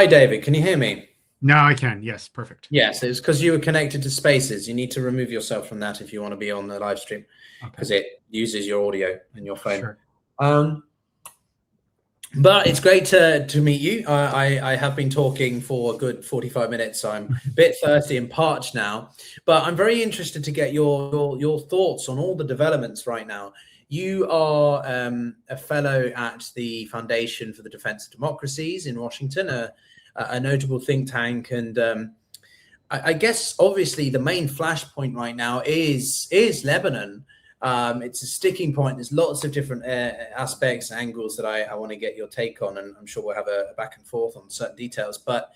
Hi, David. Can you hear me? Now I can. Yes, perfect. Yes, it's because you were connected to Spaces. You need to remove yourself from that if you want to be on the live stream, because Okay, it uses your audio and your phone. sure. Um, but it's great to meet you. I have been talking for a good 45 minutes. So I'm a bit thirsty and parched now, but I'm very interested to get your thoughts on all the developments right now. You are a fellow at the Foundation for the Defense of Democracies in Washington, a notable think tank, and I guess obviously the main flashpoint right now is Lebanon. It's a sticking point. There's lots of different aspects, angles that I want to get your take on, and I'm sure we'll have a back and forth on certain details. But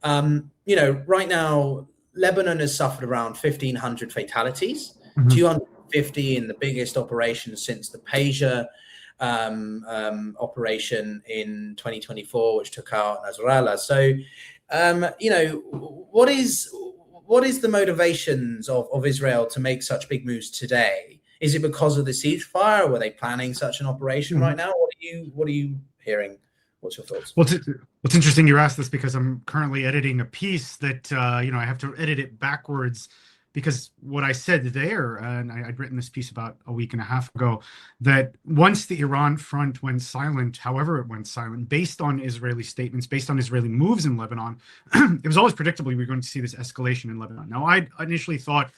right now Lebanon has suffered around 1,500 fatalities, 250 in the biggest operation since the Pyotr operation in 2024, which took out Nasrallah. So, what is the motivations of Israel to make such big moves today? Is it because of the ceasefire? Were they planning such an operation right now? What are you hearing? What's your thoughts? Well, it's interesting you asked this because I'm currently editing a piece that I have to edit it backwards because what I said there, and I'd written this piece about a week and a half ago, that once the Iran front went silent, however it went silent, based on Israeli statements, based on Israeli moves in Lebanon, it was always predictable we were going to see this escalation in Lebanon. Now, I initially thought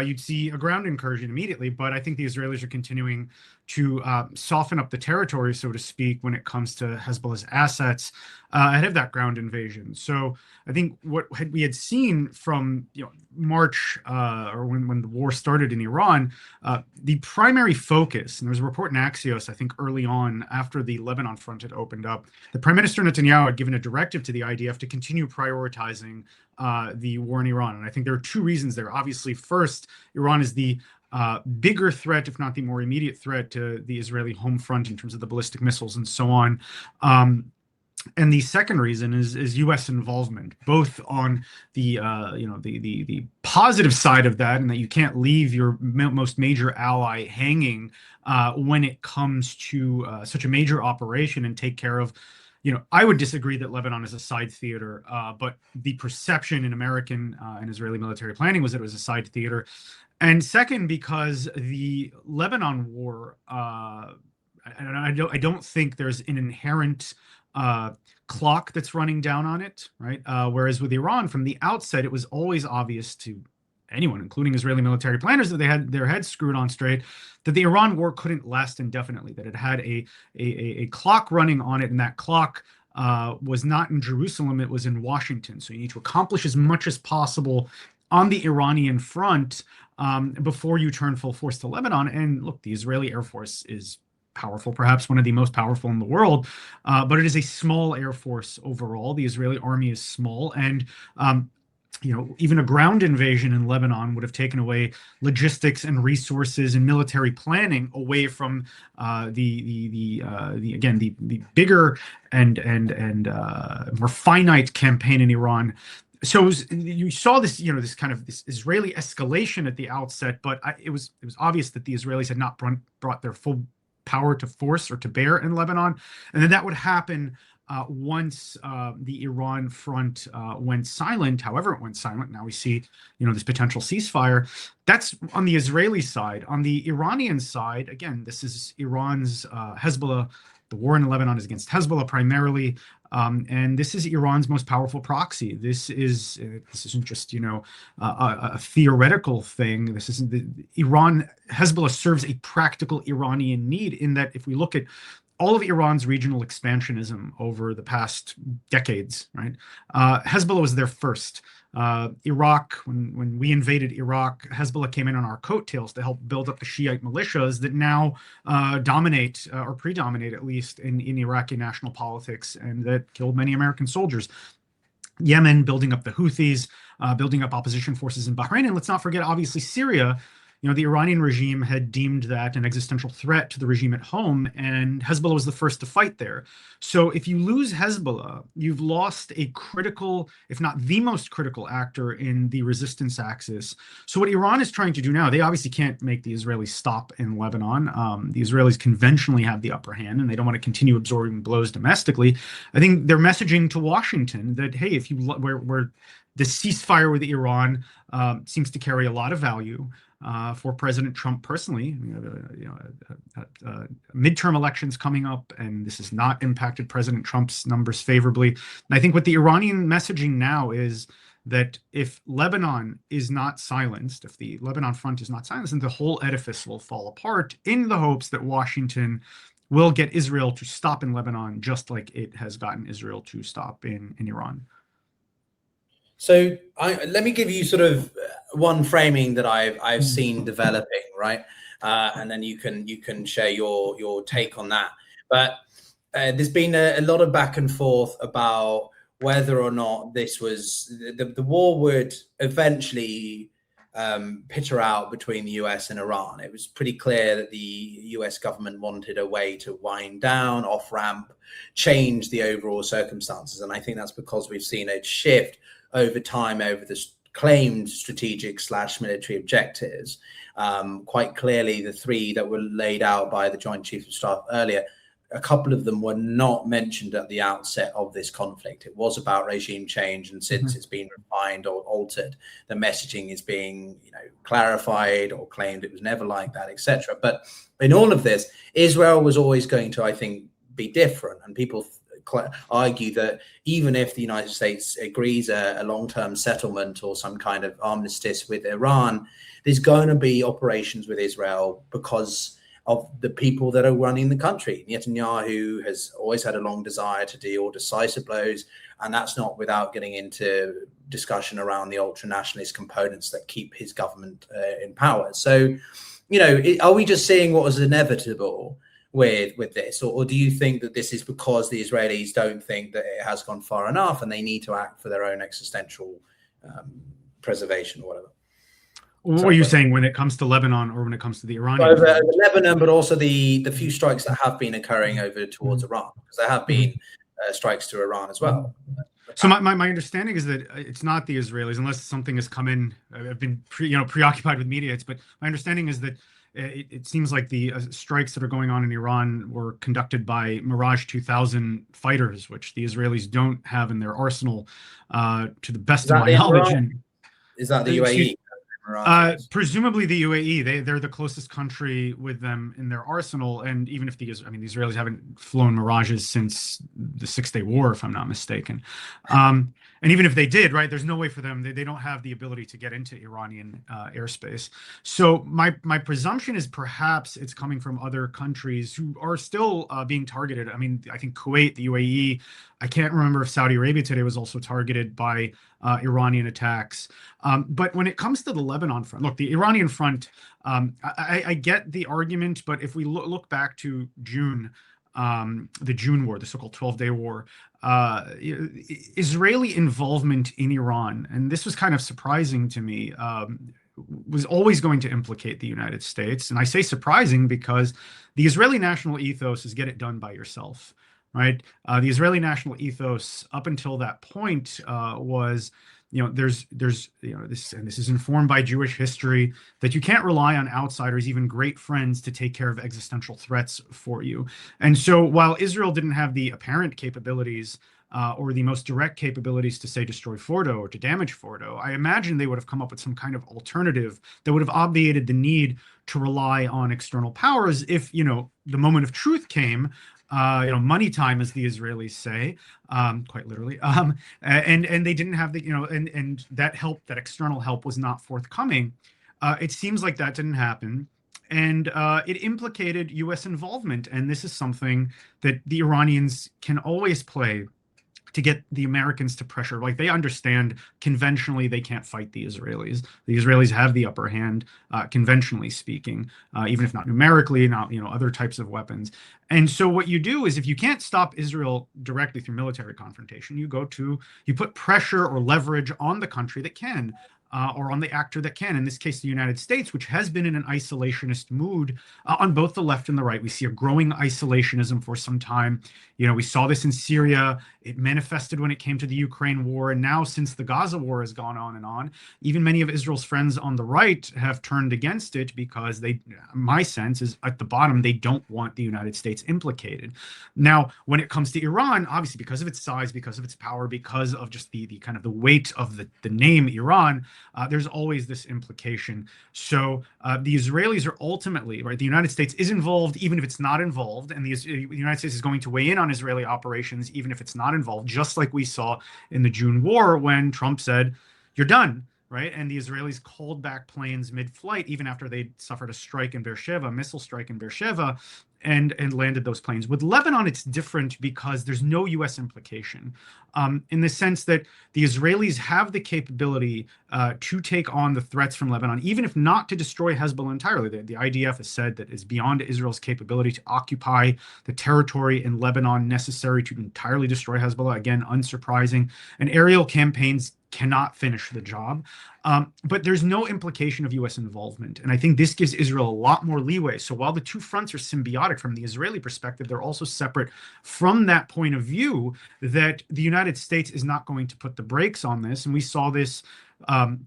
you'd see a ground incursion immediately, but I think the Israelis are continuing to soften up the territory, so to speak, when it comes to Hezbollah's assets ahead of that ground invasion. So I think what we had seen from March or when the war started in Iran, the primary focus, and there was a report in Axios, I think early on after the Lebanon front had opened up, the Prime Minister Netanyahu had given a directive to the IDF to continue prioritizing the war in Iran. And I think there are two reasons there. Obviously, first, Iran is the bigger threat, if not the more immediate threat, to the Israeli home front in terms of the ballistic missiles and so on. And the second reason is U.S. involvement, both on the the positive side of that, and that you can't leave your most major ally hanging when it comes to such a major operation and take care of. I would disagree that Lebanon is a side theater, but the perception in American and Israeli military planning was that it was a side theater. And second, because the Lebanon war, I don't think there's an inherent clock that's running down on it, right? Whereas with Iran, from the outset, it was always obvious to anyone, including Israeli military planners, that they had their heads screwed on straight, that the Iran war couldn't last indefinitely, that it had a clock running on it, and that clock was not in Jerusalem, it was in Washington. So you need to accomplish as much as possible on the Iranian front before you turn full force to Lebanon. And look, the Israeli Air Force is powerful, perhaps one of the most powerful in the world, but it is a small Air Force overall. The Israeli army is small, and even a ground invasion in Lebanon would have taken away logistics and resources and military planning away from the bigger and more finite campaign in Iran. So you saw this, this kind of this Israeli escalation at the outset, but it was obvious that the Israelis had not brought their full power to force or to bear in Lebanon, and then that would happen once the Iran front went silent. However it went silent, now we see, this potential ceasefire. That's on the Israeli side. On the Iranian side, again, this is Iran's Hezbollah. The war in Lebanon is against Hezbollah primarily, and this is Iran's most powerful proxy. This isn't just a theoretical thing. This isn't Hezbollah serves a practical Iranian need, in that if we look at all of Iran's regional expansionism over the past decades, right? Hezbollah was there first. Iraq, when we invaded Iraq, Hezbollah came in on our coattails to help build up the Shiite militias that now dominate or predominate, at least, in Iraqi national politics, and that killed many American soldiers. Yemen, building up the Houthis, building up opposition forces in Bahrain, and let's not forget, obviously, Syria. the Iranian regime had deemed that an existential threat to the regime at home, and Hezbollah was the first to fight there. So if you lose Hezbollah, you've lost a critical, if not the most critical actor in the resistance axis. So what Iran is trying to do now, they obviously can't make the Israelis stop in Lebanon. The Israelis conventionally have the upper hand, and they don't want to continue absorbing blows domestically. I think they're messaging to Washington that, hey, if you where the ceasefire with Iran seems to carry a lot of value for President Trump personally. Midterm elections coming up, and this has not impacted President Trump's numbers favorably. And I think what the Iranian messaging now is that if Lebanon is not silenced, if the Lebanon front is not silenced, then the whole edifice will fall apart, in the hopes that Washington will get Israel to stop in Lebanon, just like it has gotten Israel to stop in Iran. So let me give you sort of one framing that I've seen developing, right? And then you can share your take on that. But there's been a lot of back and forth about whether or not this was the war would eventually peter out between the US and Iran. It was pretty clear that the US government wanted a way to wind down, off ramp, change the overall circumstances. And I think that's because we've seen a shift over time over the claimed strategic / military objectives. Quite clearly, the three that were laid out by the Joint Chiefs of Staff earlier, a couple of them were not mentioned at the outset of this conflict. It was about regime change, and since it's been refined or altered, the messaging is being, clarified or claimed it was never like that, etc. But in all of this, Israel was always going to, I think, be different, and people argue that even if the United States agrees a long-term settlement or some kind of armistice with Iran, there's going to be operations with Israel because of the people that are running the country. Netanyahu has always had a long desire to deal decisive blows, and that's not without getting into discussion around the ultra-nationalist components that keep his government in power. So, are we just seeing what was inevitable with this, or do you think that this is because the Israelis don't think that it has gone far enough and they need to act for their own existential preservation or whatever? What are you saying when it comes to Lebanon, or when it comes to the Iranian? Over Lebanon, but also the few strikes that have been occurring over towards Iran, because there have been strikes to Iran as well. So my understanding is that it's not the Israelis, unless something has come in. I've been preoccupied with media. But my understanding is that it seems like the strikes that are going on in Iran were conducted by Mirage 2000 fighters, which the Israelis don't have in their arsenal, to the best of my knowledge. Is that the UAE? Presumably the UAE. They're the closest country with them in their arsenal, and even if the Israelis haven't flown Mirages since the Six-Day War, if I'm not mistaken. And even if they did, right, there's no way for them. They don't have the ability to get into Iranian airspace. So my presumption is perhaps it's coming from other countries who are still being targeted. I think Kuwait, the UAE. I can't remember if Saudi Arabia today was also targeted by Iranian attacks. But when it comes to the Lebanon front, look, the Iranian front, I get the argument, but if we look back to June, the June war, the so-called 12-day war, Israeli involvement in Iran, and this was kind of surprising to me, was always going to implicate the United States. And I say surprising because the Israeli national ethos is get it done by yourself. Right. The Israeli national ethos up until that point was, there's this, and this is informed by Jewish history, that you can't rely on outsiders, even great friends, to take care of existential threats for you. And so while Israel didn't have the apparent capabilities or the most direct capabilities to, say, destroy Fordo or to damage Fordo, I imagine they would have come up with some kind of alternative that would have obviated the need to rely on external powers if, the moment of truth came. Money time, as the Israelis say, quite literally, and they didn't have the, and that help, that external help, was not forthcoming. It seems like that didn't happen, and it implicated U.S. involvement, and this is something that the Iranians can always play to get the Americans to pressure. Like, they understand conventionally they can't fight the Israelis. The Israelis have the upper hand, conventionally speaking, even if not numerically, not other types of weapons. And so what you do is, if you can't stop Israel directly through military confrontation, you put pressure or leverage on the country that can. or on the actor that can. In this case, the United States, which has been in an isolationist mood on both the left and the right. We see a growing isolationism for some time. We saw this in Syria. It manifested when it came to the Ukraine war. And now, since the Gaza war has gone on and on, even many of Israel's friends on the right have turned against it because my sense is at the bottom, they don't want the United States implicated. Now, when it comes to Iran, obviously, because of its size, because of its power, because of just the kind of the weight of the name Iran, there's always this implication. So the Israelis are ultimately, right, the United States is involved, even if it's not involved, and the United States is going to weigh in on Israeli operations, even if it's not involved, just like we saw in the June war when Trump said, "You're done." Right. And the Israelis called back planes mid-flight, even after they suffered a strike in Beersheba, a missile strike in Beersheba, and landed those planes. With Lebanon, it's different because there's no U.S. implication in the sense that the Israelis have the capability to take on the threats from Lebanon, even if not to destroy Hezbollah entirely. The IDF has said that it's beyond Israel's capability to occupy the territory in Lebanon necessary to entirely destroy Hezbollah. Again, unsurprising. And aerial campaigns cannot finish the job. But there's no implication of U.S. involvement. And I think this gives Israel a lot more leeway. So while the two fronts are symbiotic from the Israeli perspective, they're also separate from that point of view that the United States is not going to put the brakes on this. And we saw this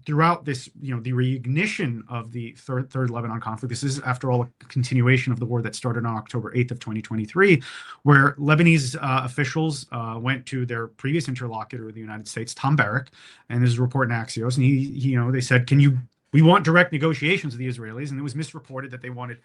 throughout this, the reignition of the third Lebanon conflict. This is, after all, a continuation of the war that started on October 8th of 2023, where Lebanese officials went to their previous interlocutor of the United States, Tom Barrack, and this is a report in Axios, and they said, we want direct negotiations with the Israelis, and it was misreported that they wanted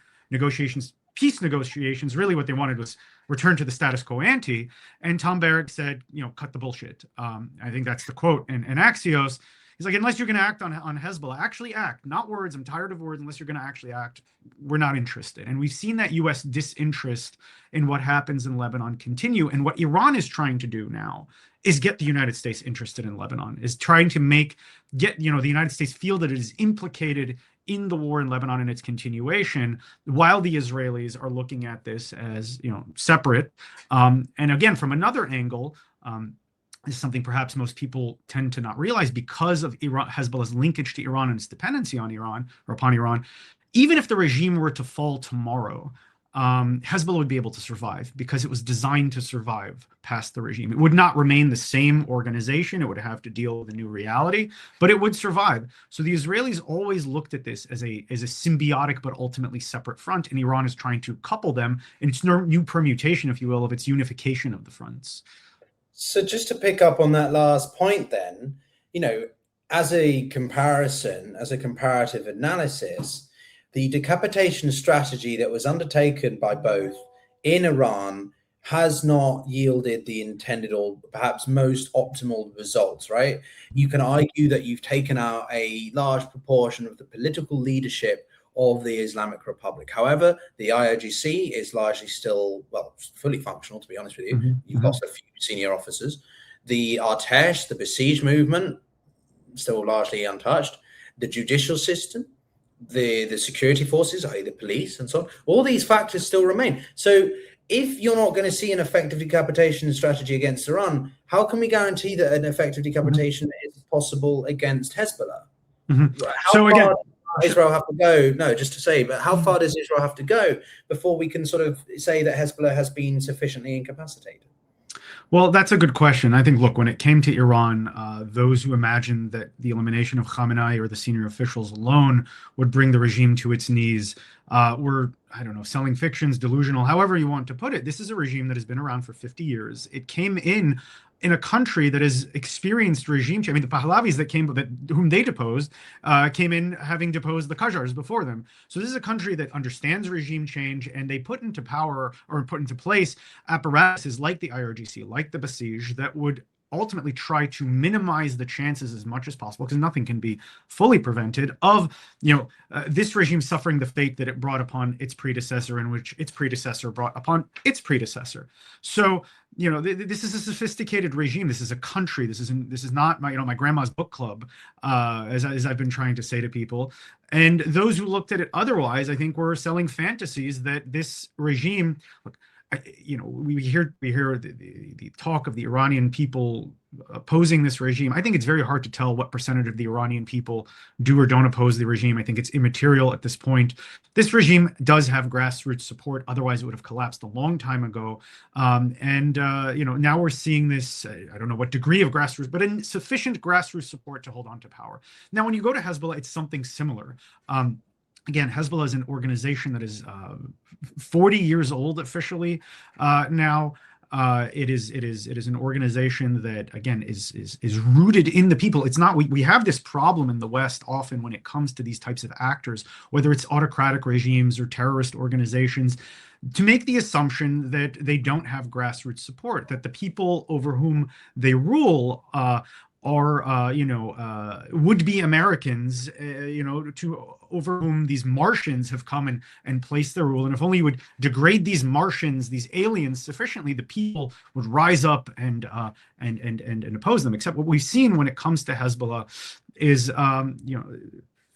peace negotiations. Really what they wanted was return to the status quo ante. And Tom Barrack said, cut the bullshit. I think that's the quote in Axios. He's like, unless you're going to act on Hezbollah, actually act, not words. I'm tired of words. Unless you're going to actually act, we're not interested. And we've seen that U.S. disinterest in what happens in Lebanon continue. And what Iran is trying to do now is get the United States interested in Lebanon, is trying to get the United States feel that it is implicated in the war in Lebanon and its continuation, while the Israelis are looking at this as, separate. And again, from another angle, is something perhaps most people tend to not realize because of Hezbollah's linkage to Iran and its dependency on Iran or upon Iran. Even if the regime were to fall tomorrow, Hezbollah would be able to survive because it was designed to survive past the regime. It would not remain the same organization. It would have to deal with a new reality, but it would survive. So the Israelis always looked at this as a symbiotic but ultimately separate front, and Iran is trying to couple them in its new permutation, if you will, of its unification of the fronts. So just to pick up on that last point then, as a comparison, as a comparative analysis, the decapitation strategy that was undertaken by both in Iran has not yielded the intended or perhaps most optimal results, right? You can argue that you've taken out a large proportion of the political leadership of the Islamic Republic. However, the IRGC is largely still, fully functional, to be honest with you. Mm-hmm. You've lost a few senior officers. The Artesh, the Besieged movement, still largely untouched. The judicial system, the security forces, i.e. the police and so on, all these factors still remain. So if you're not going to see an effective decapitation strategy against Iran, how can we guarantee that an effective decapitation is possible against Hezbollah? Mm-hmm. How far does Israel have to go? No, just to say, but how far does Israel have to go before we can sort of say that Hezbollah has been sufficiently incapacitated? Well, that's a good question. I think, look, when it came to Iran, those who imagined that the elimination of Khamenei or the senior officials alone would bring the regime to its knees were, selling fictions, delusional, however you want to put it. This is a regime that has been around for 50 years. It came in a country that has experienced regime change. I mean, the Pahlavis whom they deposed came in having deposed the Qajars before them. So this is a country that understands regime change, and they put into power or put into place apparatuses like the IRGC, like the Basij, that would ultimately try to minimize the chances as much as possible, because nothing can be fully prevented, of this regime suffering the fate that it brought upon its predecessor, in which its predecessor brought upon its predecessor. So this is a sophisticated regime. This is a country. This is not my grandma's book club, as I've been trying to say to people. And those who looked at it otherwise, I think, were selling fantasies that this regime, look, we hear the talk of the Iranian people opposing this regime. I think it's very hard to tell what percentage of the Iranian people do or don't oppose the regime. I think it's immaterial at this point. This regime does have grassroots support. Otherwise, it would have collapsed a long time ago. Now we're seeing this, I don't know what degree of grassroots, but insufficient grassroots support to hold on to power. Now, when you go to Hezbollah, it's something similar. Again, Hezbollah is an organization that is 40 years old officially now. It is an organization that, again, is rooted in the people. It's not, we have this problem in the West often when it comes to these types of actors, whether it's autocratic regimes or terrorist organizations, to make the assumption that they don't have grassroots support, that the people over whom they rule are would-be Americans, over whom these Martians have come and placed their rule. And if only you would degrade these Martians, these aliens sufficiently, the people would rise up and oppose them. Except what we've seen when it comes to Hezbollah is,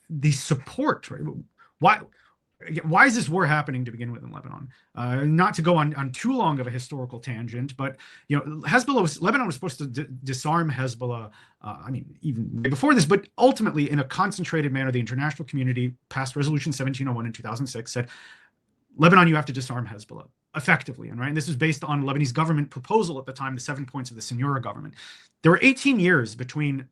the support. Right? Why is this war happening to begin with in Lebanon? Not to go on too long of a historical tangent, but Lebanon was supposed to disarm Hezbollah. Even before this, but ultimately, in a concentrated manner, the international community passed Resolution 1701 in 2006, said, Lebanon, you have to disarm Hezbollah effectively, and this was based on Lebanese government proposal at the time, the 7 points of the Senora government. There were 18 years between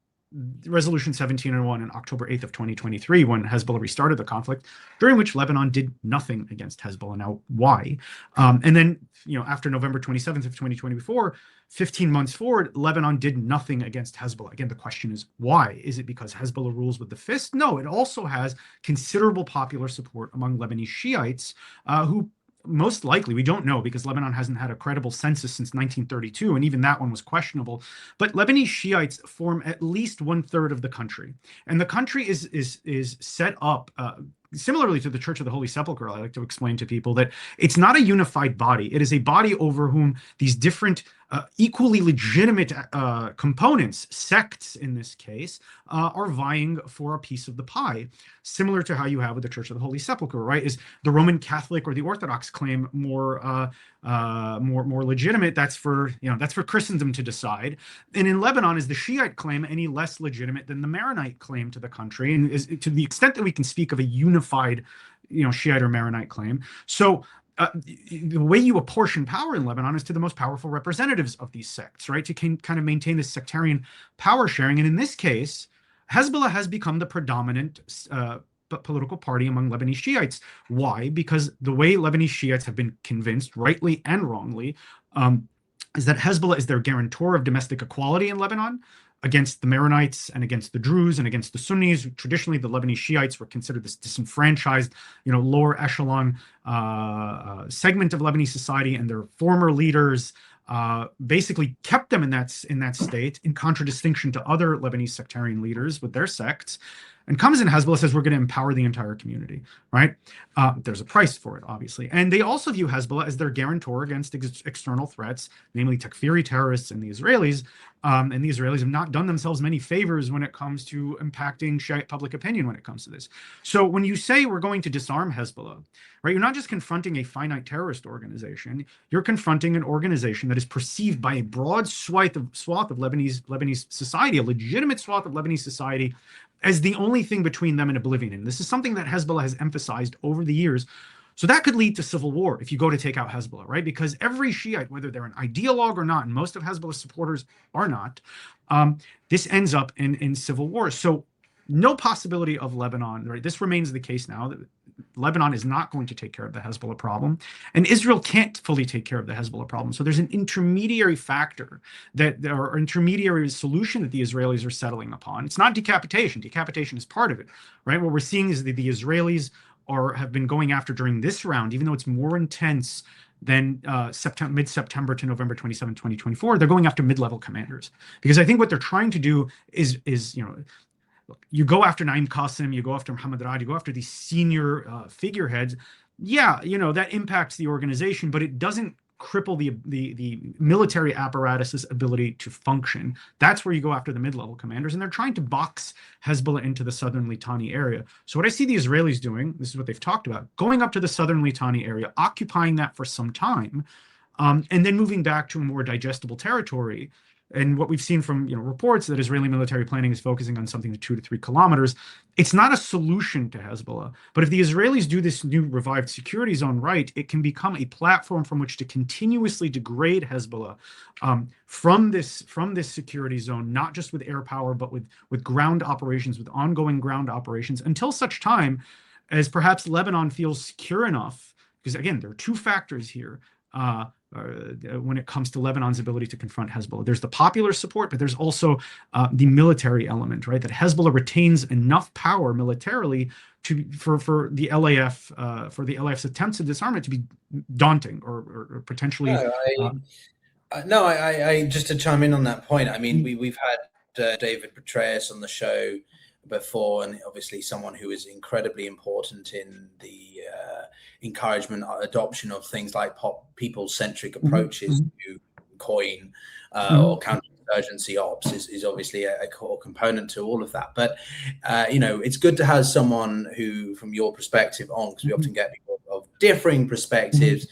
Resolution 1701 and October 8th of 2023, when Hezbollah restarted the conflict, during which Lebanon did nothing against Hezbollah. Now, why? And then, after November 27th of 2024, 15 months forward, Lebanon did nothing against Hezbollah. Again, the question is, why? Is it because Hezbollah rules with the fist? No, it also has considerable popular support among Lebanese Shiites who most likely, we don't know because Lebanon hasn't had a credible census since 1932, and even that one was questionable. But Lebanese Shiites form at least 1/3 of the country, and the country is set up similarly to the Church of the Holy Sepulchre. I like to explain to people that it's not a unified body. It is a body over whom these different equally legitimate components, sects in this case, are vying for a piece of the pie, similar to how you have with the Church of the Holy Sepulchre, right? Is the Roman Catholic or the Orthodox claim more legitimate? That's for Christendom to decide. And in Lebanon, is the Shiite claim any less legitimate than the Maronite claim to the country? And is, to the extent that we can speak of a unified, Shiite or Maronite claim. So the way you apportion power in Lebanon is to the most powerful representatives of these sects, right? To kind of maintain this sectarian power sharing. And in this case, Hezbollah has become the predominant political party among Lebanese Shiites. Why? Because the way Lebanese Shiites have been convinced, rightly and wrongly, is that Hezbollah is their guarantor of domestic equality in Lebanon against the Maronites and against the Druze and against the Sunnis. Traditionally, the Lebanese Shiites were considered this disenfranchised, lower echelon segment of Lebanese society, and their former leaders basically kept them in that state, in contradistinction to other Lebanese sectarian leaders with their sects. And comes in, Hezbollah says, we're going to empower the entire community, right? There's a price for it, obviously. And they also view Hezbollah as their guarantor against external threats, namely Takfiri terrorists and the Israelis. And the Israelis have not done themselves many favors when it comes to impacting Shiite public opinion when it comes to this. So when you say we're going to disarm Hezbollah, right, you're not just confronting a finite terrorist organization, you're confronting an organization that is perceived by a broad swath of Lebanese society, a legitimate swath of Lebanese society, as the only thing between them and oblivion. And this is something that Hezbollah has emphasized over the years. So that could lead to civil war if you go to take out Hezbollah, right? Because every Shiite, whether they're an ideologue or not, and most of Hezbollah's supporters are not, this ends up in civil war. So no possibility of Lebanon, right? This remains the case now, that Lebanon is not going to take care of the Hezbollah problem, and Israel can't fully take care of the Hezbollah problem. So there's an intermediary factor, or intermediary solution that the Israelis are settling upon. It's not decapitation. Decapitation is part of it, right? What we're seeing is that the Israelis have been going after during this round, even though it's more intense than mid-September to November 27, 2024, they're going after mid-level commanders. Because I think what they're trying to do is look, you go after Naim Qassem, you go after Mohammed Rad, you go after these senior figureheads. Yeah, that impacts the organization, but it doesn't cripple the military apparatus's ability to function. That's where you go after the mid-level commanders, and they're trying to box Hezbollah into the southern Litani area. So what I see the Israelis doing, this is what they've talked about, going up to the southern Litani area, occupying that for some time, And then moving back to a more digestible territory. And what we've seen from reports that Israeli military planning is focusing on something like 2 to 3 kilometers. It's not a solution to Hezbollah, but if the Israelis do this new revived security zone right, it can become a platform from which to continuously degrade Hezbollah from this security zone, not just with air power, but with ground operations, with ongoing ground operations, until such time as perhaps Lebanon feels secure enough. Because again, there are two factors here. When it comes to Lebanon's ability to confront Hezbollah. There's the popular support, but there's also the military element, right? That Hezbollah retains enough power militarily for the LAF's attempts at disarmament to be daunting or potentially. I just to chime in on that point. I mean, we've had David Petraeus on the show before, and obviously someone who is incredibly important in the encouragement, adoption of things like people-centric approaches to coin or counterinsurgency ops is obviously a core component to all of that. But it's good to have someone who, from your perspective on, because we often get people of differing perspectives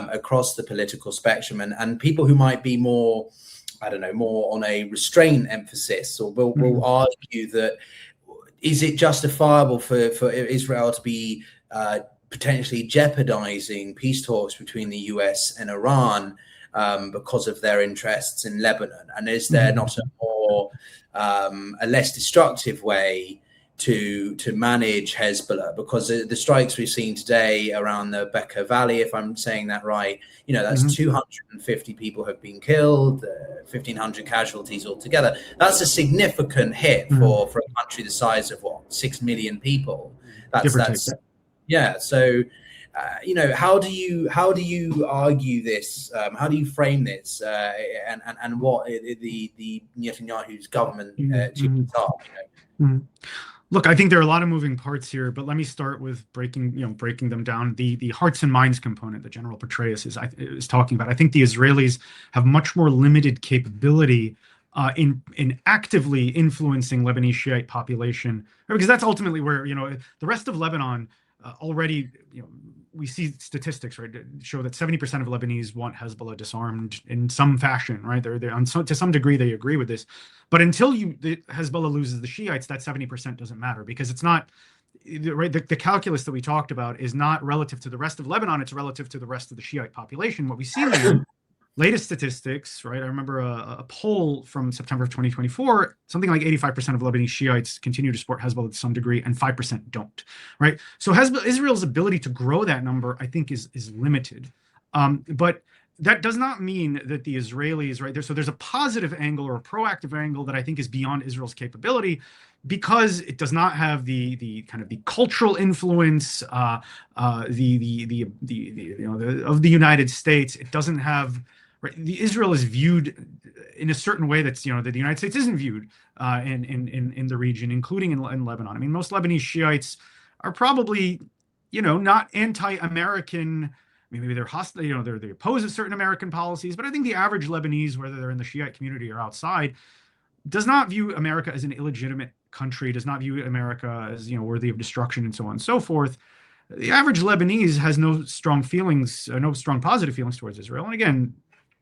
across the political spectrum, and people who might be more, more on a restraint emphasis, or will argue that is it justifiable for Israel to be potentially jeopardizing peace talks between the US and Iran because of their interests in Lebanon? And is there not a less destructive way to manage Hezbollah? Because the strikes we've seen today around the Bekaa Valley, if I'm saying that right, that's 250 people have been killed, 1,500 casualties altogether. That's a significant hit for a country the size of 6 million people. That's yeah. So, how do you argue this? How do you frame this? And what the Netanyahu's government achievements are? Look, I think there are a lot of moving parts here, but let me start with breaking them down. The hearts and minds component that General Petraeus is talking about. I think the Israelis have much more limited capability in actively influencing Lebanese Shiite population, because that's ultimately where the rest of Lebanon already, we see statistics, right, show that 70% of Lebanese want Hezbollah disarmed in some fashion, right? They're to some degree they agree with this, but until Hezbollah loses the Shiites, that 70% doesn't matter, because it's not right. The calculus that we talked about is not relative to the rest of Lebanon; it's relative to the rest of the Shiite population. What we see there. Latest statistics, right? I remember a poll from September of 2024, something like 85% of Lebanese Shiites continue to support Hezbollah to some degree, and 5% don't, right? So Israel's ability to grow that number, I think, is limited. But that does not mean that the Israelis, right? So there's a positive angle or a proactive angle that I think is beyond Israel's capability, because it does not have the kind of the cultural influence of the United States. It doesn't have. Right, Israel is viewed in a certain way that's that the United States isn't viewed in the region, including in Lebanon. I mean, most Lebanese Shiites are probably not anti-American. I mean, maybe they're hostile. They oppose certain American policies, but I think the average Lebanese, whether they're in the Shiite community or outside, does not view America as an illegitimate country. Does not view America as worthy of destruction and so on and so forth. The average Lebanese has no strong positive feelings towards Israel, and again,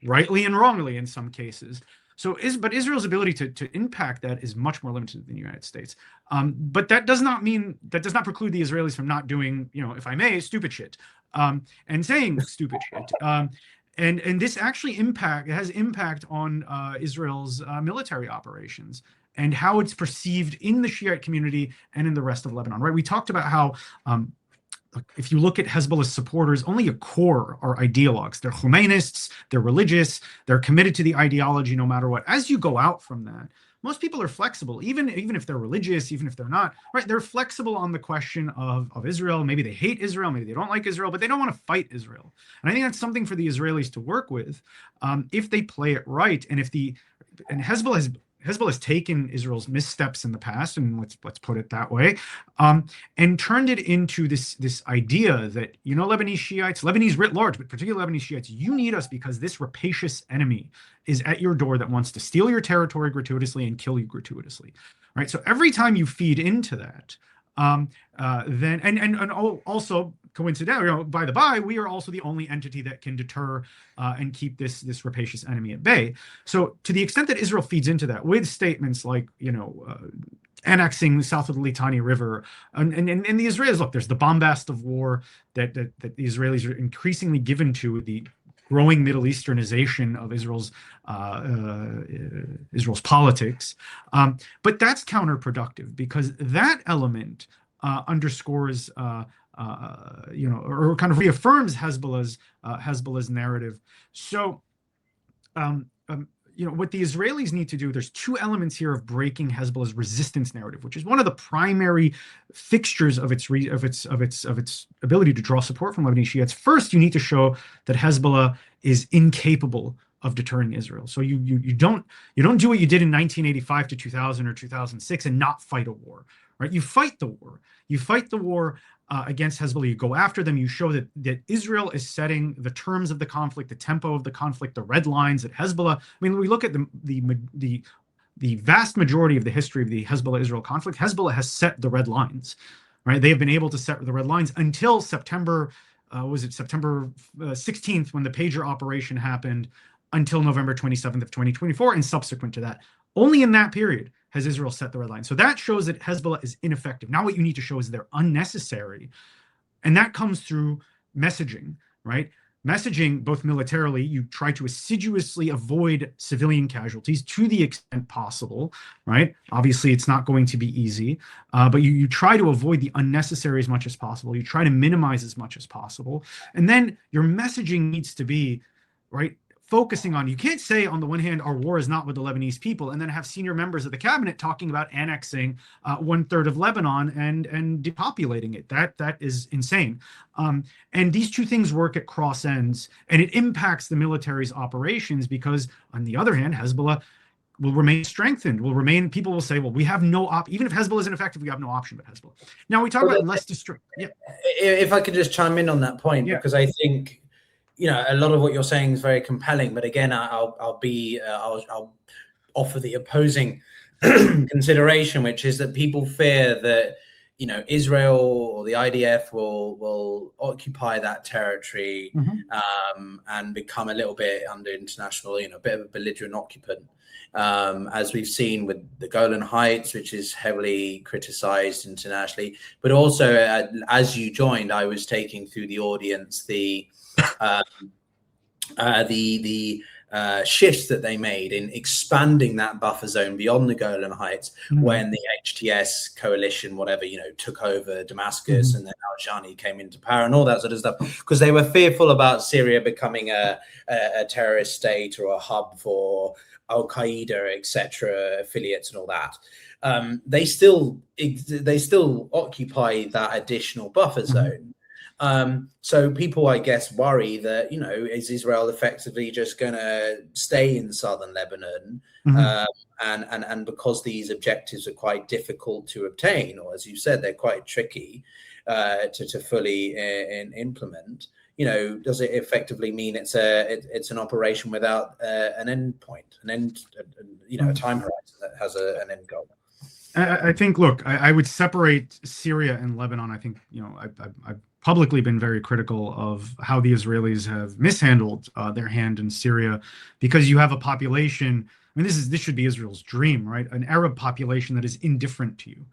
rightly and wrongly in some cases. But Israel's ability to impact that is much more limited than the United States. But that does not preclude the Israelis from not doing, if I may, stupid shit, and saying stupid shit. And this actually has impact on Israel's military operations and how it's perceived in the Shiite community and in the rest of Lebanon. Right? We talked about how. If you look at Hezbollah's supporters, only a core are ideologues. They're Khomeinists, they're religious, they're committed to the ideology no matter what. As you go out from that, most people are flexible, even if they're religious, even if they're not, right? They're flexible on the question of Israel. Maybe they hate Israel, maybe they don't like Israel, but they don't want to fight Israel. And I think that's something for the Israelis to work with if they play it right. And Hezbollah has taken Israel's missteps in the past, and let's put it that way, and turned it into this idea that Lebanese Shiites, Lebanese writ large, but particularly Lebanese Shiites, you need us because this rapacious enemy is at your door that wants to steal your territory gratuitously and kill you gratuitously, right? So every time you feed into that, then and also coincidentally, by the by, we are also the only entity that can deter and keep this rapacious enemy at bay. So to the extent that Israel feeds into that with statements like, annexing south of the Litani River, and the Israelis, look, there's the bombast of war that the Israelis are increasingly given to the growing Middle Easternization of Israel's politics, but that's counterproductive because that element underscores, or kind of reaffirms Hezbollah's narrative. So, what the Israelis need to do, there's two elements here of breaking Hezbollah's resistance narrative, which is one of the primary fixtures of its ability to draw support from Lebanese Shiites. First, you need to show that Hezbollah is incapable of deterring Israel. So you don't do what you did in 1985 to 2000 or 2006 and not fight a war, right? You fight the war. You fight the war against Hezbollah. You go after them. You show that Israel is setting the terms of the conflict, the tempo of the conflict, the red lines that Hezbollah. I mean, when we look at the vast majority of the history of the Hezbollah-Israel conflict, Hezbollah has set the red lines, right? They have been able to set the red lines until September. September 16th when the pager operation happened, until November 27th of 2024, and subsequent to that. Only in that period has Israel set the red line. So that shows that Hezbollah is ineffective. Now what you need to show is they're unnecessary. And that comes through messaging, right? Messaging, both militarily, you try to assiduously avoid civilian casualties to the extent possible, right? Obviously, it's not going to be easy, but you try to avoid the unnecessary as much as possible. You try to minimize as much as possible. And then your messaging needs to be, right, focusing on, you can't say on the one hand, our war is not with the Lebanese people, and then have senior members of the cabinet talking about annexing 1/3 of Lebanon and depopulating it. That is insane. And these two things work at cross ends, and it impacts the military's operations because, on the other hand, Hezbollah will remain strengthened, people will say, well, we have no even if Hezbollah isn't effective, we have no option but Hezbollah. Now we talk about less destructive. Yeah. If I could just chime in on that point, because I think, a lot of what you're saying is very compelling, but again, I'll offer the opposing consideration, which is that people fear that, Israel or the IDF will occupy that territory, and become a little bit under international, a bit of a belligerent occupant, as we've seen with the Golan Heights, which is heavily criticized internationally. But also, as you joined, I was taking through the audience the shifts that they made in expanding that buffer zone beyond the Golan Heights when the HTS coalition, took over Damascus, and then Al-Jani came into power and all that sort of stuff, because they were fearful about Syria becoming a terrorist state or a hub for Al-Qaeda, etc., affiliates and all that. They still occupy that additional buffer zone. So people, I guess, worry that, is Israel effectively just going to stay in southern Lebanon? And because these objectives are quite difficult to obtain, or as you said, they're quite tricky to fully implement, does it effectively mean it's an operation without an end point, a time horizon that has an end goal? I think, look, I would separate Syria and Lebanon. I think, I've publicly been very critical of how the Israelis have mishandled their hand in Syria, because you have a population. I mean, this should be Israel's dream, right? An Arab population that is indifferent to you,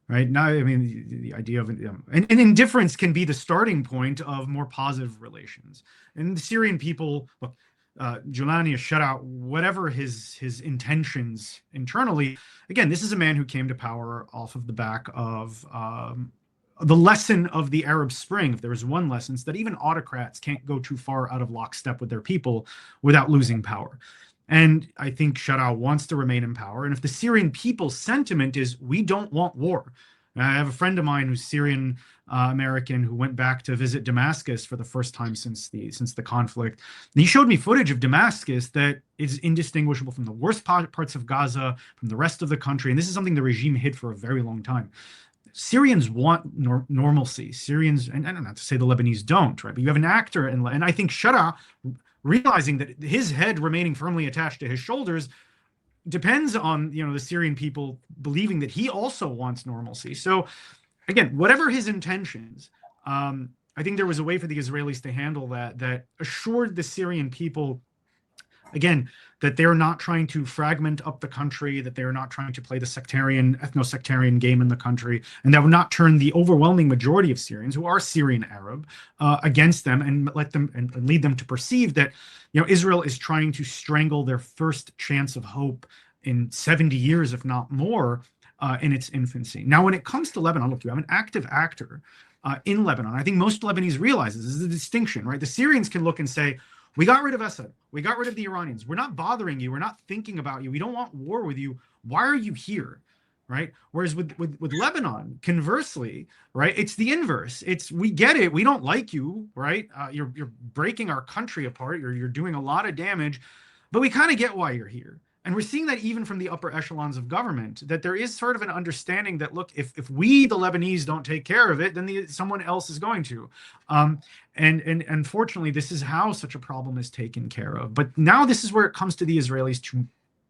right? Now, I mean, the idea of and indifference can be the starting point of more positive relations. And the Syrian people, look, Giuliani is shut out, whatever his intentions internally. Again, this is a man who came to power off of the back of the lesson of the Arab Spring. If there was one lesson, it's that even autocrats can't go too far out of lockstep with their people without losing power. And I think Shara wants to remain in power. And if the Syrian people's sentiment is, we don't want war. I have a friend of mine who's Syrian American who went back to visit Damascus for the first time since the conflict. And he showed me footage of Damascus that is indistinguishable from the worst parts of Gaza, from the rest of the country. And this is something the regime hid for a very long time. Syrians want normalcy. Syrians, and not to say the Lebanese don't, right? But you have an actor, and I think Shara, realizing that his head remaining firmly attached to his shoulders depends on the Syrian people believing that he also wants normalcy. So again, whatever his intentions, I think there was a way for the Israelis to handle that assured the Syrian people, again, that they're not trying to fragment up the country, that they're not trying to play the ethno-sectarian game in the country, and that would not turn the overwhelming majority of Syrians who are Syrian Arab against them and let them and lead them to perceive that, Israel is trying to strangle their first chance of hope in 70 years, if not more, in its infancy. Now, when it comes to Lebanon, look, you have an active actor in Lebanon. I think most Lebanese realize this is a distinction, right? The Syrians can look and say, we got rid of Assad. We got rid of the Iranians. We're not bothering you. We're not thinking about you. We don't want war with you. Why are you here? Right? Whereas with Lebanon, conversely, right, it's the inverse. It's, we get it. We don't like you, right? You're breaking our country apart. You're doing a lot of damage, but we kind of get why you're here. And we're seeing that even from the upper echelons of government, that there is sort of an understanding that, look, if we, the Lebanese, don't take care of it, then someone else is going to. And unfortunately, this is how such a problem is taken care of. But now this is where it comes to the Israelis to,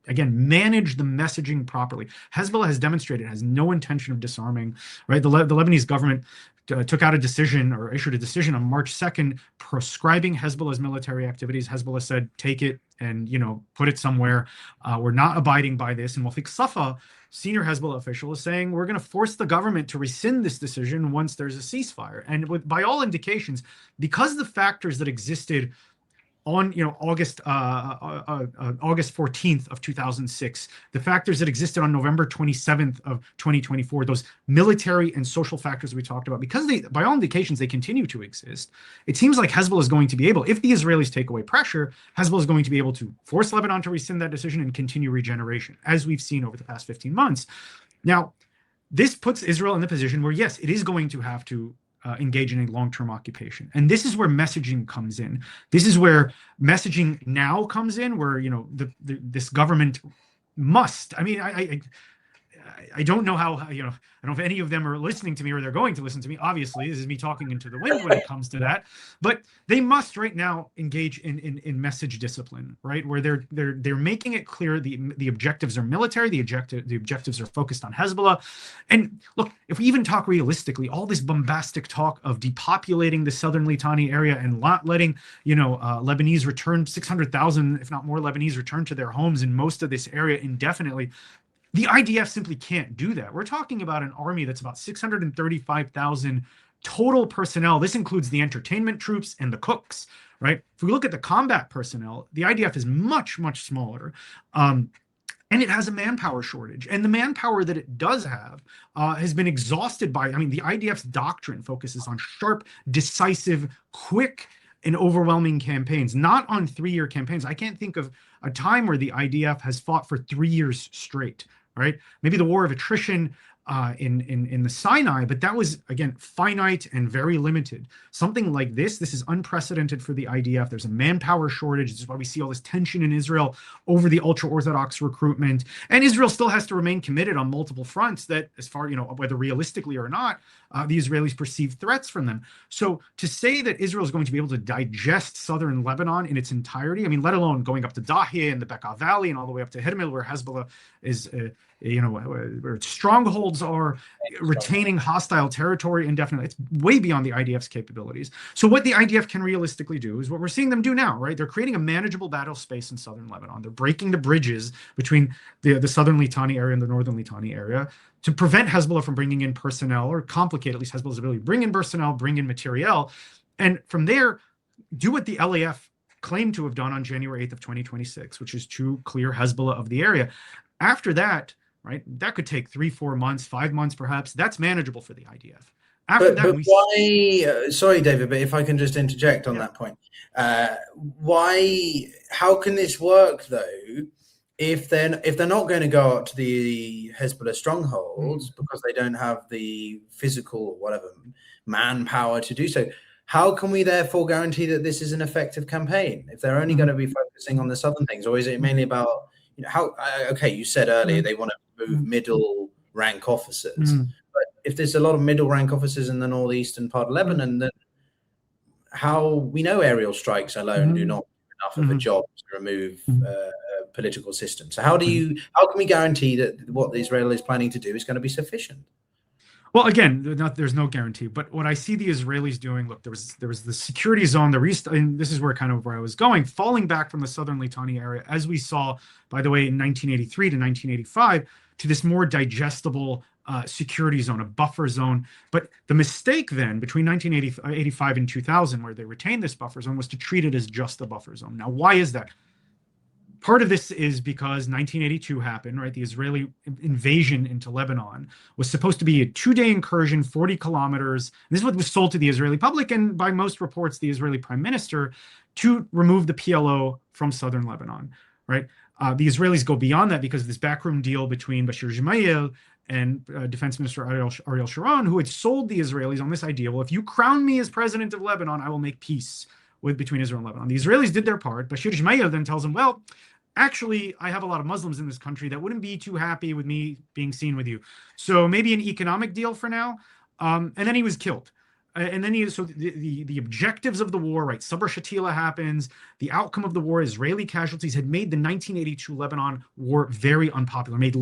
again, manage the messaging properly. Hezbollah has demonstrated it has no intention of disarming, right? The Lebanese government took out a decision or issued a decision on March 2nd proscribing Hezbollah's military activities. Hezbollah said, take it and, put it somewhere. We're not abiding by this. And Wafik Safa, senior Hezbollah official, is saying, we're going to force the government to rescind this decision once there's a ceasefire. And by all indications, because the factors that existed on August 14th of 2006, the factors that existed on November 27th of 2024, those military and social factors we talked about, because they, by all indications, they continue to exist, it seems like Hezbollah is going to be able, if the Israelis take away pressure, Hezbollah is going to be able to force Lebanon to rescind that decision and continue regeneration, as we've seen over the past 15 months. Now, this puts Israel in the position where, yes, it is going to have to engage in a long-term occupation. And this is where messaging comes in. This is where messaging now comes in, where, this government must, I mean, I don't know how, I don't know if any of them are listening to me or they're going to listen to me. Obviously, this is me talking into the wind when it comes to that. But they must right now engage in message discipline, right? Where they're making it clear the objectives are military, the objectives are focused on Hezbollah. And look, if we even talk realistically, all this bombastic talk of depopulating the southern Litani area and not letting, Lebanese return, 600,000, if not more Lebanese return to their homes in most of this area indefinitely, the IDF simply can't do that. We're talking about an army that's about 635,000 total personnel. This includes the entertainment troops and the cooks, right? If we look at the combat personnel, the IDF is much, much smaller. And it has a manpower shortage. And the manpower that it does have has been exhausted by, the IDF's doctrine focuses on sharp, decisive, quick, and overwhelming campaigns, not on 3-year campaigns. I can't think of a time where the IDF has fought for 3 years straight. Right? Maybe the war of attrition in the Sinai, but that was, again, finite and very limited. Something like this is unprecedented for the IDF. There's a manpower shortage. This is why we see all this tension in Israel over the ultra-Orthodox recruitment. And Israel still has to remain committed on multiple fronts that, as far, whether realistically or not, the Israelis perceive threats from them. So to say that Israel is going to be able to digest southern Lebanon in its entirety, let alone going up to Dahiyeh and the Bekaa Valley and all the way up to Hermel, where Hezbollah is, where its strongholds are, retaining hostile territory indefinitely. It's way beyond the IDF's capabilities. So what the IDF can realistically do is what we're seeing them do now, right? They're creating a manageable battle space in southern Lebanon. They're breaking the bridges between the southern Litani area and the northern Litani area to prevent Hezbollah from bringing in personnel, or complicate at least Hezbollah's ability to bring in personnel, bring in materiel, and from there, do what the LAF claimed to have done on January 8th of 2026, which is to clear Hezbollah of the area. After that, right, that could take 3-4 months, 5 months perhaps. That's manageable for the IDF. After that, why? Sorry, David, but if I can just interject on that point, why? How can this work though? If they're not going to go up to the Hezbollah strongholds because they don't have the physical or whatever manpower to do so, how can we therefore guarantee that this is an effective campaign if they're only going to be focusing on the southern things, or is it mainly about how? Okay, you said earlier they want to move middle rank officers, but if there's a lot of middle rank officers in the northeastern part of Lebanon, then how we know aerial strikes alone do not do enough of a job to remove political system. So how can we guarantee that what Israel is planning to do is going to be sufficient? Well, again, there's no guarantee. But what I see the Israelis doing, look, there was the security zone, and this is where I was going, falling back from the southern Litani area, as we saw, by the way, in 1983 to 1985, to this more digestible security zone, a buffer zone. But the mistake then between 1985 and 2000, where they retained this buffer zone, was to treat it as just a buffer zone. Now, why is that? Part of this is because 1982 happened, right? The Israeli invasion into Lebanon was supposed to be a 2-day incursion, 40 kilometers. And this is what was sold to the Israeli public and by most reports, the Israeli prime minister, to remove the PLO from southern Lebanon, right? The Israelis go beyond that because of this backroom deal between Bashir Gemayel and Defense Minister Ariel Sharon, who had sold the Israelis on this idea, well, if you crown me as president of Lebanon, I will make peace between Israel and Lebanon. The Israelis did their part. Bashir Gemayel then tells them, well, actually, I have a lot of Muslims in this country that wouldn't be too happy with me being seen with you. So maybe an economic deal for now. And then he was killed. And then the objectives of the war, right? Sabr Shatila happens. The outcome of the war, Israeli casualties, had made the 1982 Lebanon war very unpopular, made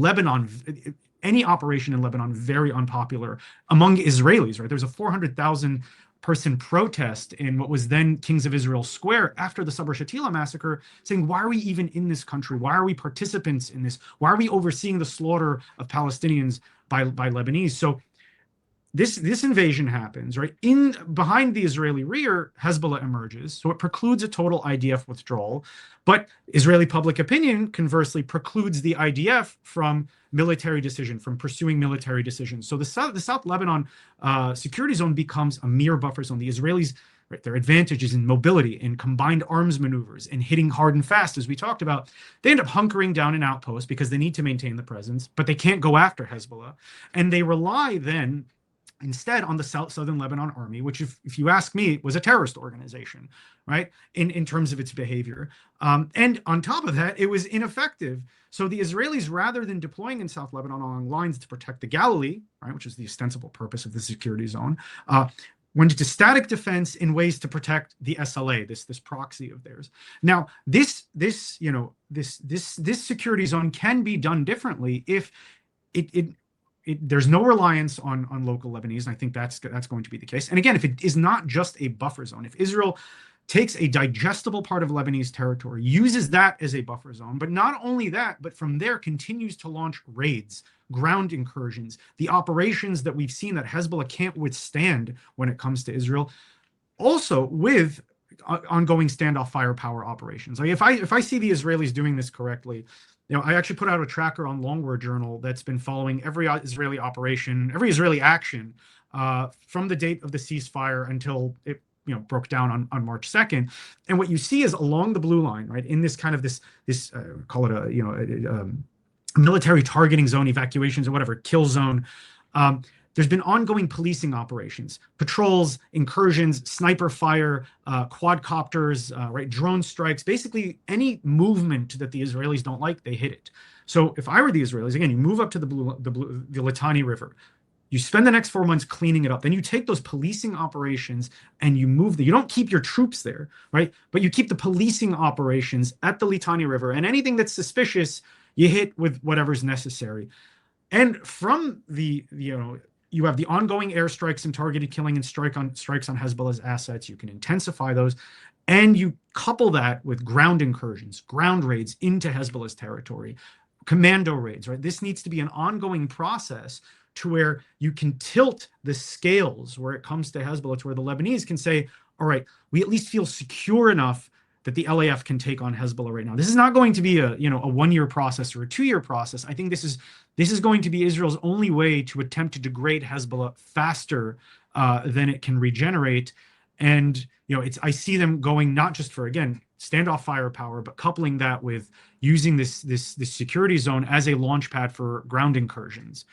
any operation in Lebanon very unpopular among Israelis, right? There's a 400,000 person protest in what was then Kings of Israel Square after the Sabr Shatila massacre, saying, why are we even in this country? Why are we participants in this? Why are we overseeing the slaughter of Palestinians by Lebanese? So this invasion happens, right? Behind the Israeli rear, Hezbollah emerges. So it precludes a total IDF withdrawal. But Israeli public opinion, conversely, precludes the IDF from pursuing military decisions. So the South Lebanon security zone becomes a mere buffer zone. The Israelis, right, their advantage is in mobility, in combined arms maneuvers, in hitting hard and fast, as we talked about. They end up hunkering down an outpost because they need to maintain the presence, but they can't go after Hezbollah. And they rely then instead on the Southern Lebanon Army, which, if you ask me, was a terrorist organization, right, in terms of its behavior. And on top of that, it was ineffective. So the Israelis, rather than deploying in South Lebanon along lines to protect the Galilee, right, which is the ostensible purpose of the security zone, went into static defense in ways to protect the SLA, this proxy of theirs. Now, this security zone can be done differently if there's no reliance on local Lebanese, and I think that's going to be the case. And again, if it is not just a buffer zone, if Israel takes a digestible part of Lebanese territory, uses that as a buffer zone, but not only that, but from there continues to launch raids, ground incursions, the operations that we've seen that Hezbollah can't withstand when it comes to Israel, also with ongoing standoff firepower operations. Like if I see the Israelis doing this correctly, I actually put out a tracker on Longwar Journal that's been following every Israeli operation, every Israeli action from the date of the ceasefire until it broke down on March 2nd. And what you see is along the blue line, right, in this kind of this call it a military targeting zone, evacuations or whatever, kill zone. There's been ongoing policing operations, patrols, incursions, sniper fire, quadcopters, right, drone strikes. Basically, any movement that the Israelis don't like, they hit it. So if I were the Israelis, again, you move up to the Litani River, you spend the next 4 months cleaning it up. Then you take those policing operations and you move you don't keep your troops there, right? But you keep the policing operations at the Litani River, and anything that's suspicious, you hit with whatever's necessary. And from you have the ongoing airstrikes and targeted killing and strikes on Hezbollah's assets. You can intensify those. And you couple that with ground incursions, ground raids into Hezbollah's territory, commando raids, right? This needs to be an ongoing process to where you can tilt the scales where it comes to Hezbollah, to where the Lebanese can say, all right, we at least feel secure enough that the LAF can take on Hezbollah right now. This is not going to be a 1-year process or a 2-year process. I think this is going to be Israel's only way to attempt to degrade Hezbollah faster than it can regenerate. And I see them going not just for, again, standoff firepower, but coupling that with using this security zone as a launch pad for ground incursions.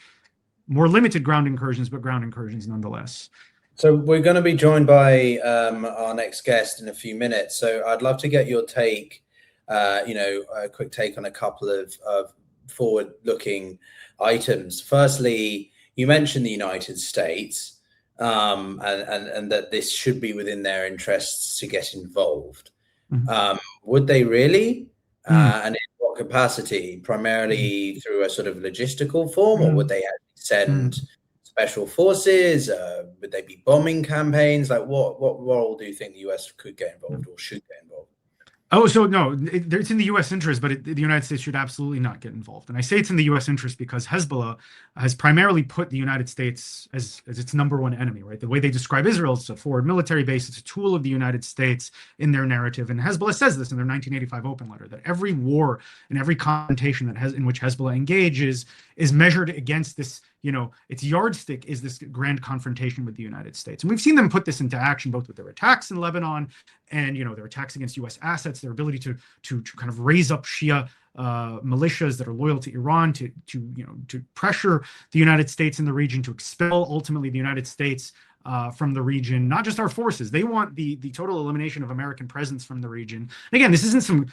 More limited ground incursions, but ground incursions nonetheless. So we're going to be joined by our next guest in a few minutes. So I'd love to get your take, a quick take on a couple of forward-looking items. Firstly, you mentioned the United States and that this should be within their interests to get involved. Mm-hmm. Would they really? And in what capacity? Primarily through a sort of logistical form, or would they actually send special forces? Would they be bombing campaigns? Like what role do you think the US could get involved or should get involved? Oh, so no, it's in the U.S. interest, but the United States should absolutely not get involved. And I say it's in the U.S. interest because Hezbollah has primarily put the United States as its number one enemy, right? The way they describe Israel is a forward military base. It's a tool of the United States in their narrative. And Hezbollah says this in their 1985 open letter, that every war and every confrontation in which Hezbollah engages is measured against this, its yardstick is this grand confrontation with the United States. And we've seen them put this into action, both with their attacks in Lebanon and, their attacks against U.S. assets, their ability to kind of raise up Shia militias that are loyal to Iran, to pressure the United States in the region, to expel ultimately the United States from the region, not just our forces. They want the total elimination of American presence from the region. And again, this isn't some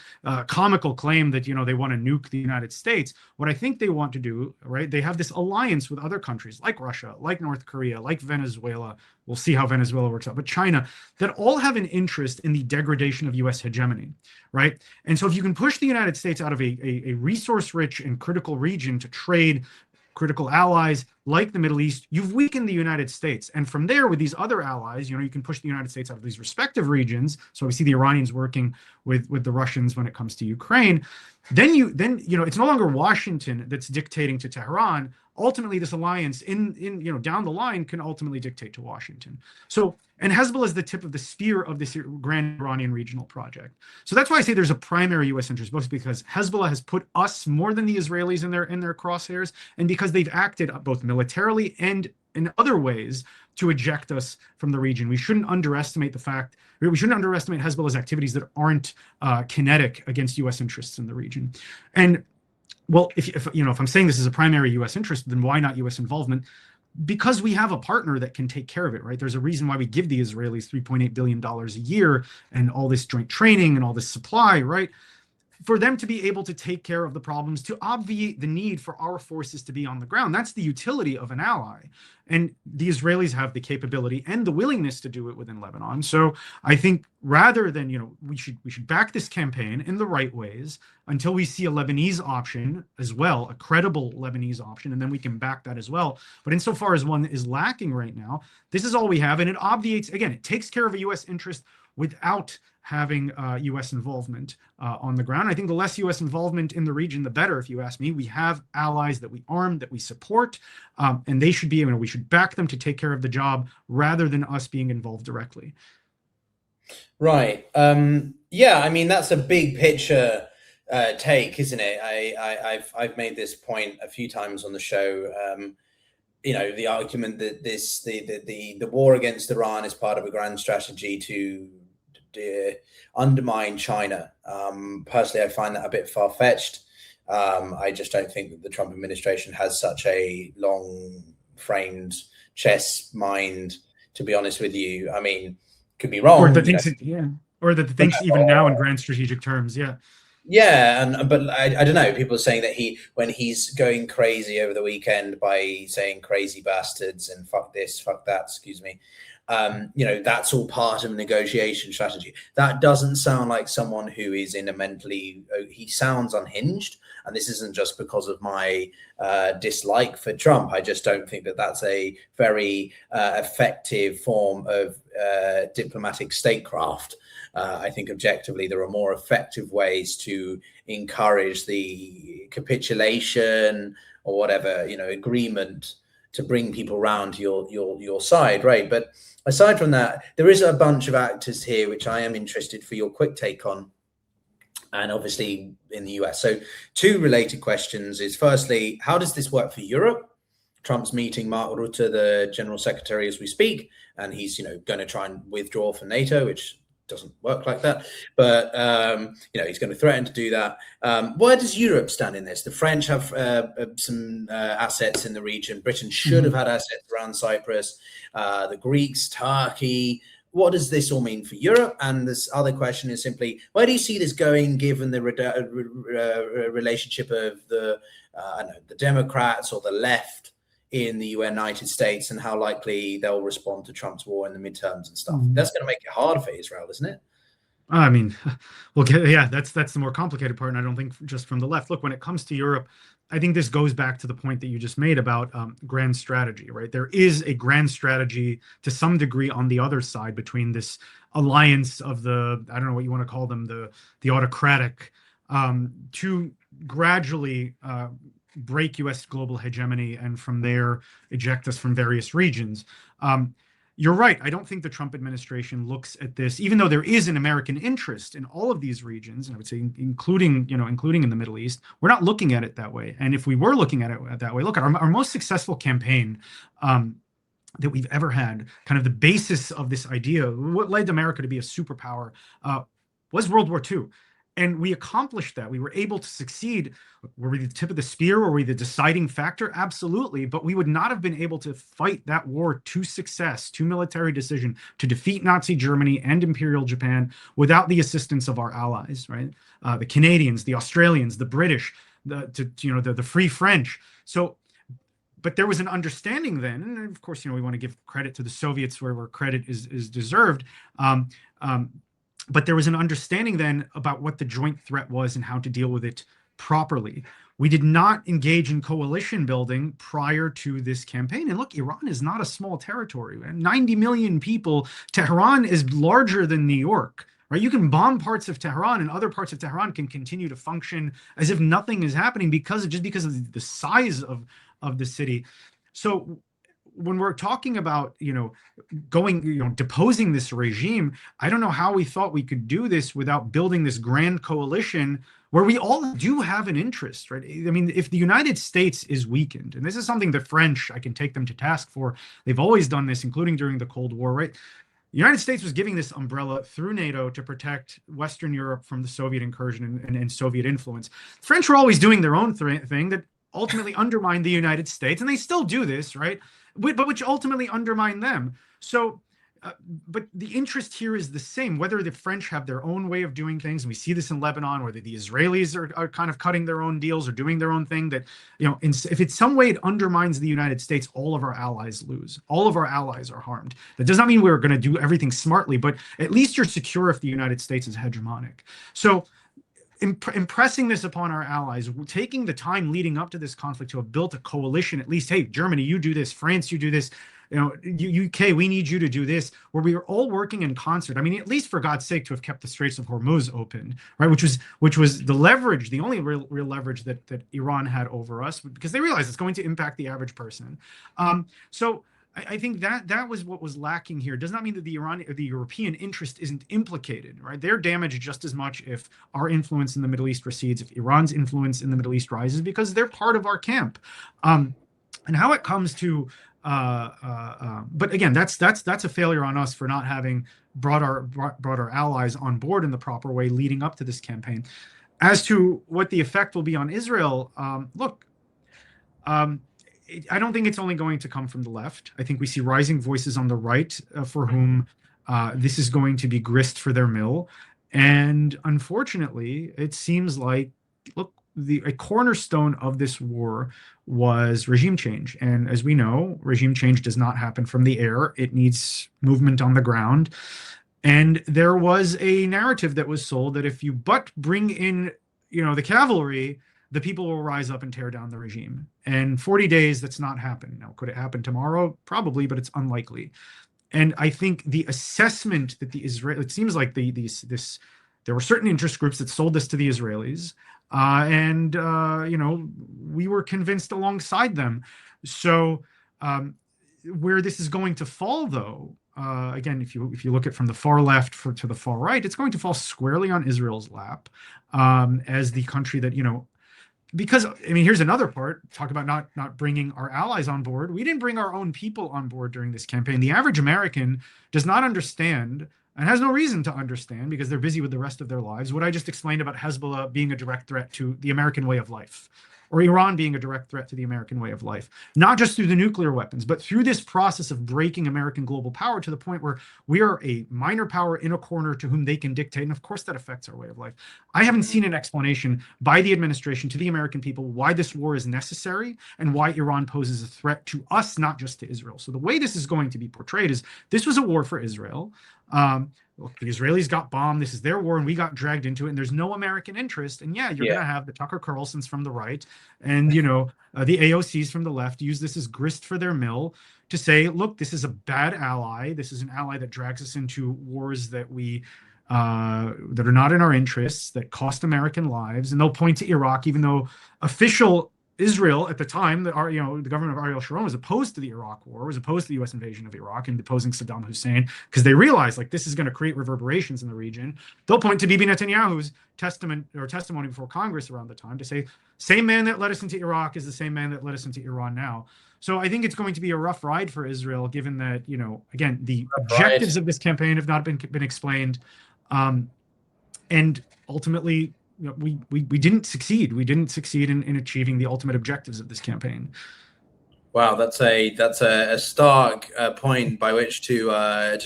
comical claim that, they want to nuke the United States. What I think they want to do, right, they have this alliance with other countries like Russia, like North Korea, like Venezuela. We'll see how Venezuela works out, but China, that all have an interest in the degradation of U.S. hegemony, right? And so if you can push the United States out of a resource-rich and critical region to trade critical allies like the Middle East, you've weakened the United States. And from there, with these other allies, you can push the United States out of these respective regions. So we see the Iranians working with the Russians when it comes to Ukraine. Then it's no longer Washington that's dictating to Tehran. Ultimately, this alliance down the line can ultimately dictate to Washington. So, and Hezbollah is the tip of the spear of this grand Iranian regional project. So that's why I say there's a primary U.S. interest, both because Hezbollah has put us more than the Israelis in their crosshairs, and because they've acted both militarily and in other ways to eject us from the region. We shouldn't underestimate Hezbollah's activities that aren't kinetic against U.S. interests in the region. And well, if I'm saying this is a primary U.S. interest, then why not U.S. involvement? Because we have a partner that can take care of it, right? There's a reason why we give the Israelis $3.8 billion a year and all this joint training and all this supply, right? For them to be able to take care of the problems, to obviate the need for our forces to be on the ground. That's the utility of an ally. And the Israelis have the capability and the willingness to do it within Lebanon. So I think rather than, we should back this campaign in the right ways until we see a Lebanese option as well, a credible Lebanese option, and then we can back that as well. But insofar as one is lacking right now, this is all we have. And it obviates, again, it takes care of a U.S. interest without having U.S. involvement on the ground. I think the less U.S. involvement in the region, the better, if you ask me. We have allies that we arm, that we support, and they should be, we should back them to take care of the job rather than us being involved directly. Right. Yeah, that's a big picture take, isn't it? I've made this point a few times on the show. The argument that the war against Iran is part of a grand strategy to undermine China. Personally, I find that a bit far-fetched. I just don't think that the Trump administration has such a long-framed chess mind, to be honest with you. Could be wrong. Or that thinks even now in grand strategic terms, yeah. Yeah, but I don't know. People are saying that when he's going crazy over the weekend by saying crazy bastards and fuck this, fuck that, excuse me, that's all part of a negotiation strategy. That doesn't sound like someone who is he sounds unhinged. And this isn't just because of my dislike for Trump. I just don't think that that's a very effective form of diplomatic statecraft. I think objectively there are more effective ways to encourage the capitulation or whatever, agreement to bring people around to your side, right? But aside from that, there is a bunch of actors here which I am interested for your quick take on, and obviously in the US. So two related questions is, firstly, how does this work for Europe? Trump's meeting Mark Rutte, the General Secretary, as we speak, and he's going to try and withdraw from NATO, which doesn't work like that, but he's going to threaten to do that. Where does Europe stand in this? The French have some assets in the region. Britain should have had assets around Cyprus. The Greeks, Turkey. What does this all mean for Europe? And this other question is simply, where do you see this going, given the relationship of the Democrats or the left in the United States, and how likely they'll respond to Trump's war in the midterms and stuff? That's going to make it hard for Israel, isn't it? I mean, well, yeah, that's the more complicated part, and I don't think just from the left. Look, when it comes to Europe, I think this goes back to the point that you just made about grand strategy, right? There is a grand strategy to some degree on the other side between this alliance of the, I don't know what you want to call them, the autocratic, to gradually break U.S. global hegemony and from there eject us from various regions. You're right. I don't think the Trump administration looks at this, even though there is an American interest in all of these regions, and I would say including in the Middle East, we're not looking at it that way. And if we were looking at it that way, look at our most successful campaign that we've ever had, kind of the basis of this idea, what led America to be a superpower, was World War II. And we accomplished that. We were able to succeed. Were we the tip of the spear? Were we the deciding factor? Absolutely. But we would not have been able to fight that war to success, to military decision, to defeat Nazi Germany and Imperial Japan without the assistance of our allies, right? The Canadians, the Australians, the British, the Free French. So, but there was an understanding then, and of course, we want to give credit to the Soviets where credit is deserved. But there was an understanding then about what the joint threat was and how to deal with it properly. We did not engage in coalition building prior to this campaign. And look, Iran is not a small territory. 90 million people. Tehran is larger than New York, right? You can bomb parts of Tehran and other parts of Tehran can continue to function as if nothing is happening because of the size of the city. So when we're talking about, deposing this regime, I don't know how we thought we could do this without building this grand coalition where we all do have an interest, right? I mean, if the United States is weakened, and this is something the French, I can take them to task for, they've always done this, including during the Cold War, right? The United States was giving this umbrella through NATO to protect Western Europe from the Soviet incursion and Soviet influence. The French were always doing their own thing that ultimately undermined the United States, and they still do this, right? But which ultimately undermine them. So, but the interest here is the same, whether the French have their own way of doing things, and we see this in Lebanon, whether the Israelis are kind of cutting their own deals or doing their own thing, that, if it's some way it undermines the United States, all of our allies lose. All of our allies are harmed. That does not mean we're going to do everything smartly, but at least you're secure if the United States is hegemonic. So, impressing this upon our allies, taking the time leading up to this conflict to have built a coalition, at least, hey, Germany, you do this, France, you do this, UK, we need you to do this, where we are all working in concert. I mean, at least for God's sake, to have kept the Straits of Hormuz open, right? Which was the leverage, the only real leverage that Iran had over us, because they realized it's going to impact the average person. So I think that was what was lacking here. It does not mean that the European interest isn't implicated, right? They're damaged just as much if our influence in the Middle East recedes, if Iran's influence in the Middle East rises, because they're part of our camp. And how it comes to, but again, that's a failure on us for not having brought our allies on board in the proper way leading up to this campaign. As to what the effect will be on Israel, look. I don't think it's only going to come from the left. I think we see rising voices on the right for whom this is going to be grist for their mill. And unfortunately, it seems like, look, a cornerstone of this war was regime change. And as we know, regime change does not happen from the air. It needs movement on the ground. And there was a narrative that was sold that if you but bring in, the cavalry, the people will rise up and tear down the regime. And 40 days, that's not happened. Now, could it happen tomorrow? Probably, but it's unlikely. And I think the assessment that it seems like there were certain interest groups that sold this to the Israelis, and we were convinced alongside them. So where this is going to fall, though, again, if you look at from the far left to the far right, it's going to fall squarely on Israel's lap as the country that because, I mean, here's another part, talk about not bringing our allies on board. We didn't bring our own people on board during this campaign. The average American does not understand and has no reason to understand, because they're busy with the rest of their lives, what I just explained about Hezbollah being a direct threat to the American way of life, or Iran being a direct threat to the American way of life, not just through the nuclear weapons, but through this process of breaking American global power to the point where we are a minor power in a corner to whom they can dictate. And of course, that affects our way of life. I haven't seen an explanation by the administration to the American people why this war is necessary and why Iran poses a threat to us, not just to Israel. So the way this is going to be portrayed is this was a war for Israel. Look, the Israelis got bombed. This is their war, and we got dragged into it. And there's no American interest. And yeah, you're going to have the Tucker Carlsons from the right, and the AOCs from the left use this as grist for their mill to say, look, this is a bad ally. This is an ally that drags us into wars that that are not in our interests, that cost American lives. And they'll point to Iraq, even though official Israel at the time, the government of Ariel Sharon was opposed to the Iraq War, was opposed to the U.S. invasion of Iraq and deposing Saddam Hussein, because they realized like this is going to create reverberations in the region. They'll point to Bibi Netanyahu's testimony before Congress around the time to say, same man that led us into Iraq is the same man that led us into Iran now. So I think it's going to be a rough ride for Israel, given that, again, the objectives of this campaign have not been explained, and ultimately, we didn't succeed. We didn't succeed in achieving the ultimate objectives of this campaign. Wow, that's a stark point by which to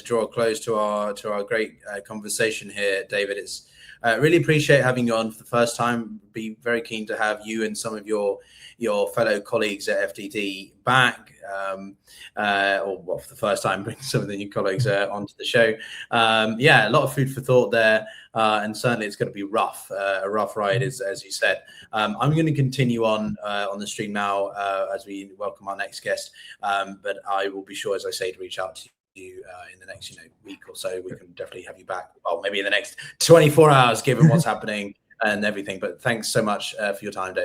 draw a close to our great conversation here, David. It's really appreciate having you on for the first time. Be very keen to have you and some of your fellow colleagues at FDD back, or for the first time, bring some of the new colleagues onto the show. Yeah, a lot of food for thought there, and certainly it's going to be rough, a rough ride, as you said. I'm going to continue on the stream now as we welcome our next guest, but I will be sure, as I say, to reach out to you in the next week or so. We can definitely have you back. Well, maybe in the next 24 hours, given what's happening and everything. But thanks so much for your time, David.